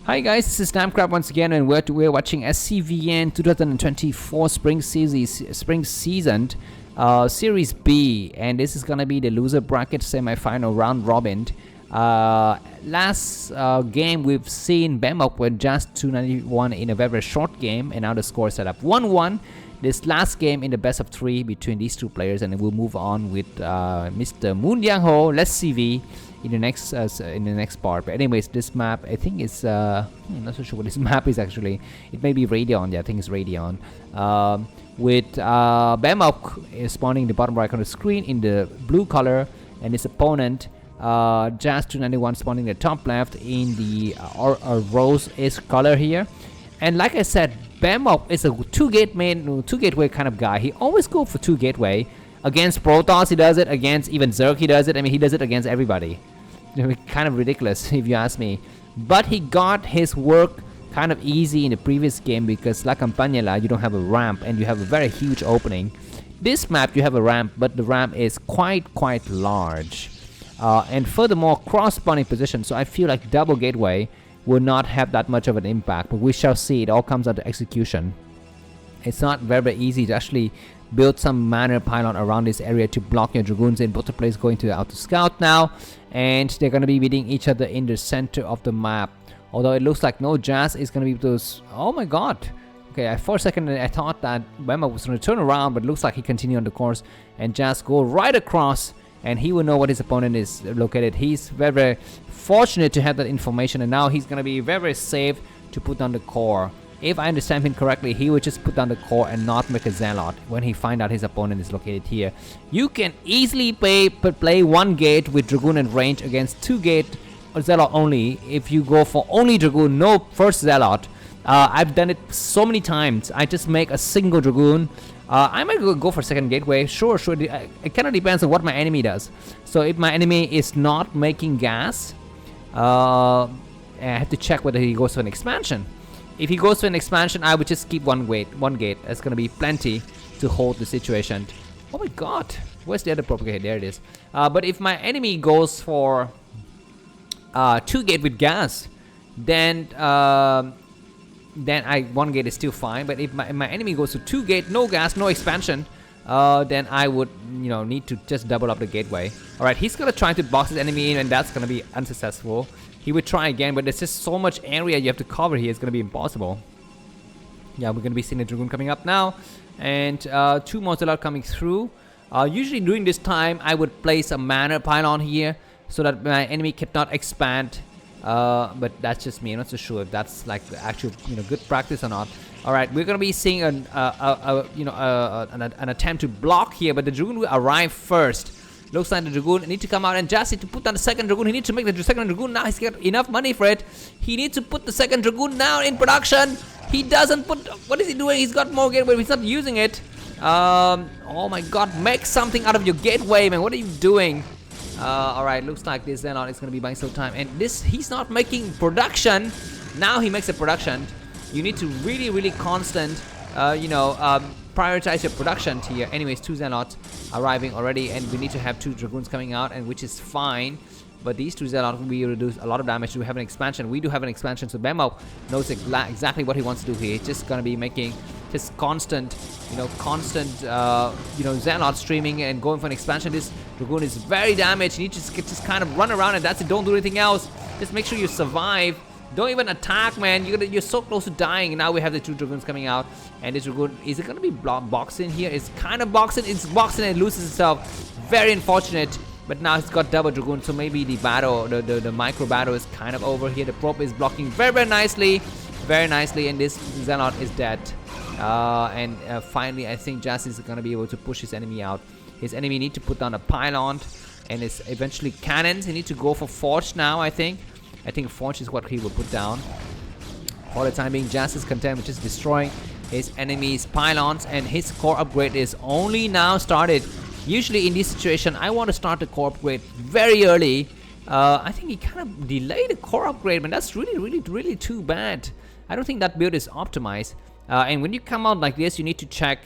Hi guys, this is Starcraft once again, and we're watching SCVN 2024 Spring Season Series B, and this is gonna be the loser bracket semi-final round robin. Last game we've seen BeMoc with Jas291 in a very short game, and now the score is set up 1-1. This last game in the best of 3 between these two players, and then we'll move on with Mr. Moon Yang Ho. Let's CV in the next part. But anyways, this map I think is I'm not so sure what this map is actually. It may be Radeon. Yeah, I think it's Radeon. With BeMoc is spawning in the bottom right corner of the screen in the blue color, and his opponent Jas291 spawning in the top left in the rose-ish color here. And like I said, BeMoc is a two gateway kind of guy. He always go for two gateway. Against Protoss he does it, against even Zerg he does it. I mean, he does it against everybody. Kind of ridiculous if you ask me. But he got his work kind of easy in the previous game because La Campaña you don't have a ramp and you have a very huge opening. This map you have a ramp, but the ramp is quite large. And furthermore, cross-spawning position, so I feel like double gateway will not have that much of an impact, but we shall see. It all comes down to execution. It's not very easy to actually build some manor pylon around this area to block your dragoons in. Both the players going to out to scout now, and they're going to be meeting each other in the center of the map. Although it looks like no Jas is going to be those. Oh my god. Okay, for a second I thought that BeMoc was going to turn around, but it looks like he continued on the course, and Jas go right across, and he will know what his opponent is located. He's very fortunate to have that information, and now he's going to be very safe to put down the core. If I understand him correctly, he would just put down the core and not make a zealot when he find out his opponent is located here. You can easily play one gate with dragoon and range against two gate or zealot only. If you go for only dragoon, no first zealot. I've done it so many times. I just make a single dragoon. I might go for second gateway. Sure. It kind of depends on what my enemy does. So if my enemy is not making gas, I have to check whether he goes for an expansion. If he goes for an expansion, I would just keep one gate. That's gonna be plenty to hold the situation. Oh my god, where's the other propagate? There it is. But if my enemy goes for two gate with gas, then one gate is still fine. But if my enemy goes to two gate, no gas, no expansion, then I would need to just double up the gateway. All right, he's gonna try to box his enemy in, and that's gonna be unsuccessful. He would try again, but there's just so much area you have to cover here. It's gonna be impossible. Yeah, we're gonna be seeing the dragoon coming up now, and two more zealot coming through. Usually during this time, I would place a manor pylon here so that my enemy cannot expand. But that's just me. I'm not so sure if that's like the actual good practice or not. All right, we're gonna be seeing an attempt to block here, but the dragoon will arrive first. Looks like the dragoon need to come out, and Jas need to put down the second dragoon. He needs to make the second dragoon now. He's got enough money for it. He needs to put the second dragoon now in production. He doesn't put. What is he doing? He's got more gateway. He's not using it. Oh my god, make something out of your gateway, man. What are you doing? Alright, looks like this Zealot is going to be buying some time. And this, he's not making production. Now he makes a production. You need to really constant, prioritize your production here. Anyways, two Zealots arriving already, and we need to have two Dragoons coming out, and which is fine. But these two Zealots will reduce a lot of damage. We have an expansion. We do have an expansion, so BeMoc knows exactly what he wants to do here. He's just going to be making just constant Zealot streaming and going for an expansion. This Dragoon is very damaged. You need to just kind of run around, and that's it. Don't do anything else. Just make sure you survive. Don't even attack, man. You're so close to dying. And now we have the two Dragoons coming out, and this Dragoon, is it going to be boxing here? It's kind of boxing. It's boxing and it loses itself. Very unfortunate. But now it's got double Dragoon, so maybe the battle, the micro battle is kind of over here. The probe is blocking very nicely, and this Zealot is dead. And finally, I think Jas is going to be able to push his enemy out. His enemy need to put down a pylon, and it's eventually cannons. He need to go for Forge now, I think. I think Forge is what he will put down. For the time being, Jas is content with just destroying his enemy's pylons, and his core upgrade is only now started. Usually in this situation, I want to start the core upgrade very early. I think he kind of delayed the core upgrade, but that's really too bad. I don't think that build is optimized. And when you come out like this, you need to check,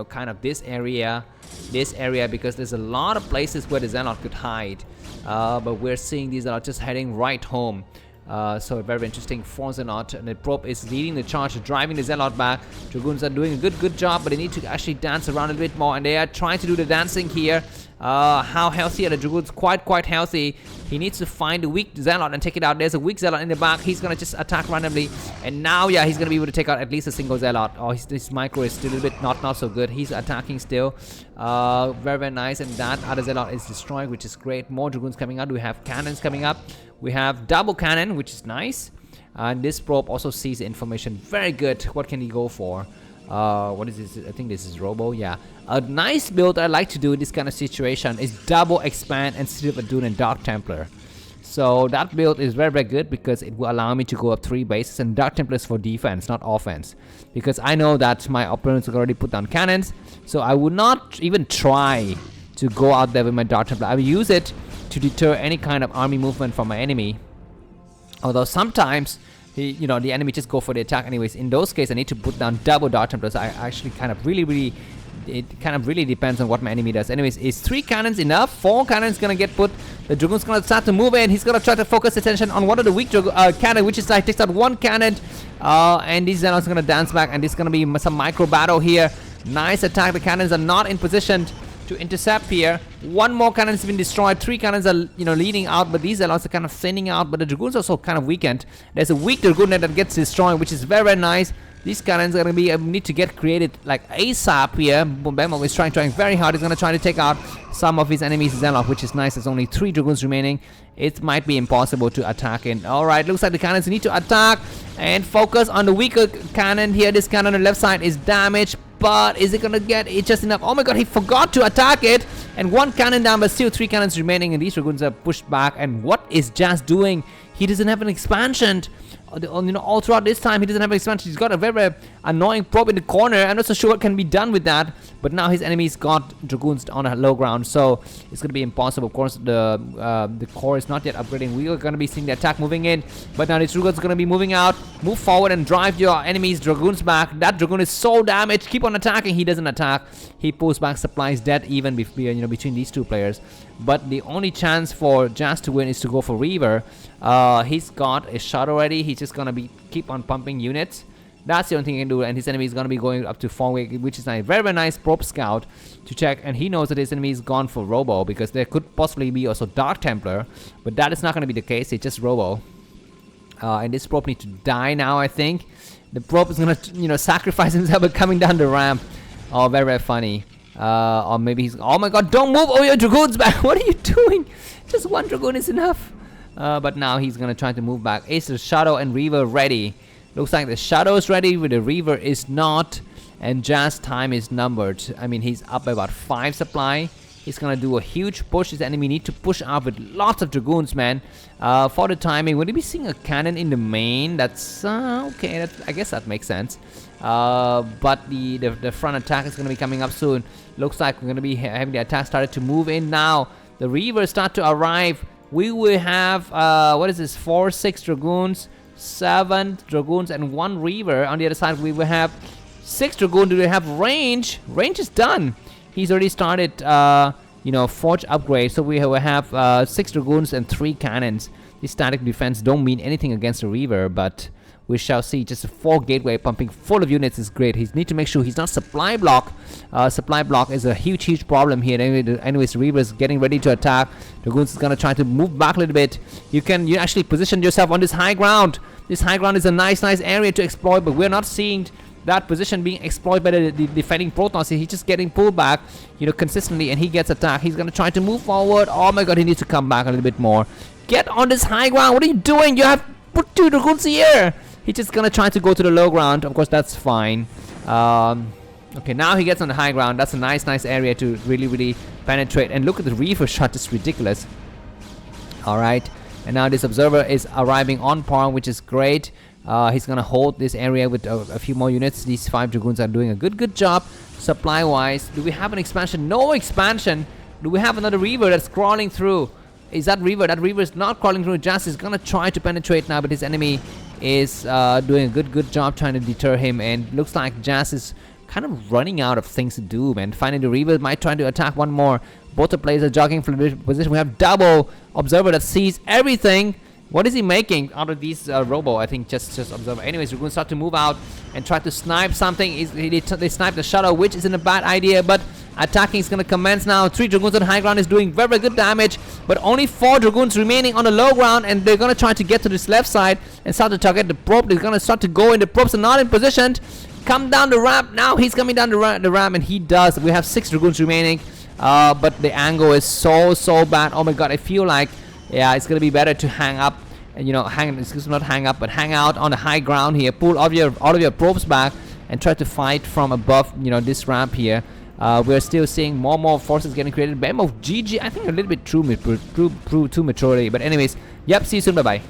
kind of this area, because there's a lot of places where the Zealot could hide. But we're seeing these are just heading right home. So very interesting for Zealot, and the Probe is leading the charge, driving the Zealot back. Dragoons are doing a good job, but they need to actually dance around a little bit more, and they are trying to do the dancing here. How healthy are the Dragoons? Quite healthy. He needs to find a weak Zealot and take it out. There's a weak Zealot in the back. He's gonna just attack randomly, and now yeah, he's gonna be able to take out at least a single Zealot. Oh, his micro is still a little bit not so good. He's attacking still. Very nice, and that other Zealot is destroyed, which is great. More Dragoons coming out. We have cannons coming up. We have double cannon, which is nice. And this Probe also sees the information. Very good. What can he go for? What is this? I think this is Robo. Yeah. A nice build I like to do in this kind of situation is double expand and Silver Dune and Dark Templar. So that build is very good because it will allow me to go up 3 bases, and Dark Templar is for defense, not offense. Because I know that my opponents have already put down cannons, so I would not even try to go out there with my Dark Templar. I will use it to deter any kind of army movement from my enemy. Although sometimes the enemy just go for the attack anyways. In those cases, I need to put down double Dark Templars. I actually kind of really depends on what my enemy does. Anyways, is 3 cannons enough? 4 cannons gonna get put. The Dragoon's gonna start to move in. He's gonna try to focus attention on one of the weak cannon, which is like takes out 1 cannon, and these Zealots gonna dance back, and this is gonna be some micro battle here. Nice attack. The cannons are not in position to intercept here. 1 more cannon has been destroyed. 3 cannons are leading out, but these Zealots are kind of thinning out. But the Dragoons are also kind of weakened. There's a weak Dragoon that gets destroyed, which is very nice. These cannons are gonna be need to get created like ASAP here. BeMoc is trying very hard. He's gonna try to take out some of his enemies' Zealot, which is nice. There's only 3 Dragoons remaining. It might be impossible to attack in. Alright, looks like the cannons need to attack and focus on the weaker cannon here. This cannon on the left side is damaged, but is it gonna get it just enough? Oh my god, he forgot to attack it, and 1 cannon down, but still 3 cannons remaining, and these Dragoons are pushed back. And what is Jas doing? He doesn't have an expansion. All throughout this time, he doesn't have an expansion. He's got a very annoying Probe in the corner. I'm not so sure what can be done with that, but now his enemy's got Dragoons on a low ground, so it's gonna be impossible. Of course, the core is not yet upgrading. We are gonna be seeing the attack moving in, but now this Dragoon's gonna be moving out. Move forward and drive your enemy's Dragoons back. That Dragoon is so damaged. Keep on attacking. He doesn't attack. He pulls back supplies, dead even between these 2 players. But the only chance for Jas to win is to go for Reaver. He's got a shot already. He's just gonna keep on pumping units. That's the only thing he can do, and his enemy is gonna be going up to 4, which is a very nice Probe scout to check. And he knows that his enemy is gone for Robo, because there could possibly be also Dark Templar, but that is not gonna be the case. It's just Robo. And this Probe needs to die now. I think the Probe is gonna sacrifice himself by coming down the ramp. Oh, very funny. Or maybe he's... Oh my god, don't move! Oh, your Dragoon's back! What are you doing? Just 1 Dragoon is enough. But now he's gonna try to move back. Is the Shadow and Reaver ready? Looks like the Shadow is ready, but the Reaver is not. And Jas' time is numbered. I mean, he's up by about 5 supply. He's gonna do a huge push. His enemy need to push up with lots of Dragoons, man. For the timing, would he be seeing a cannon in the main? That's okay. I guess that makes sense. But the front attack is gonna be coming up soon. Looks like we're gonna be having the attack started to move in now. The Reavers start to arrive. We will have what is this? 4, 6 Dragoons, 7 Dragoons, and 1 Reaver. On the other side, we will have 6 Dragoons. Do they have range? Range is done. He's already started, Forge upgrade. So we will have 6 Dragoons and 3 cannons. These static defense don't mean anything against the Reaver, but we shall see. Just a 4 gateway pumping full of units is great. He needs to make sure he's not supply block. Supply block is a huge problem here. Anyways, Reaver is getting ready to attack. Dragoons is gonna try to move back a little bit. You actually position yourself on this high ground. This high ground is a nice area to exploit, but we're not seeing that position being exploited by the defending Protons. He's just getting pulled back, consistently, and he gets attacked. He's gonna try to move forward. Oh my god, he needs to come back a little bit more. Get on this high ground. What are you doing? You have put 2 Dragoons here. He's just gonna try to go to the low ground. Of course, that's fine. Okay, now he gets on the high ground. That's a nice area to really penetrate. And look at the Reaver shot. It's ridiculous. Alright, and now this Observer is arriving on par, which is great. He's gonna hold this area with a few more units. These 5 Dragoons are doing a good job supply wise. Do we have an expansion? No expansion. Do we have another Reaver that's crawling through? Is that Reaver? That Reaver is not crawling through. Jas is gonna try to penetrate now, but his enemy is doing a good job trying to deter him. And looks like Jas is kind of running out of things to do, man. Finally, the Reaver might try to attack 1 more. Both the players are jogging for the position. We have double Observer that sees everything. What is he making out of these robo? I think just observe. Anyways, Dragoons start to move out and try to snipe something. They snipe the Shadow, which isn't a bad idea, but attacking is going to commence now. 3 Dragoons on high ground is doing very good damage, but only 4 Dragoons remaining on the low ground, and they're going to try to get to this left side and start to target the probe. They're going to start to go in. The probes are not in position. Come down the ramp. Now he's coming down the ramp, and he does. We have 6 Dragoons remaining, but the angle is so bad. Oh my god, I feel like, yeah, it's going to be better to hang up. And you know, not hang up, but hang out on the high ground here. Pull all of your probes back and try to fight from above, you know, this ramp here. We're still seeing more forces getting created. BeMoc GG, I think a little bit too maturity. But anyways, yep, see you soon, bye bye.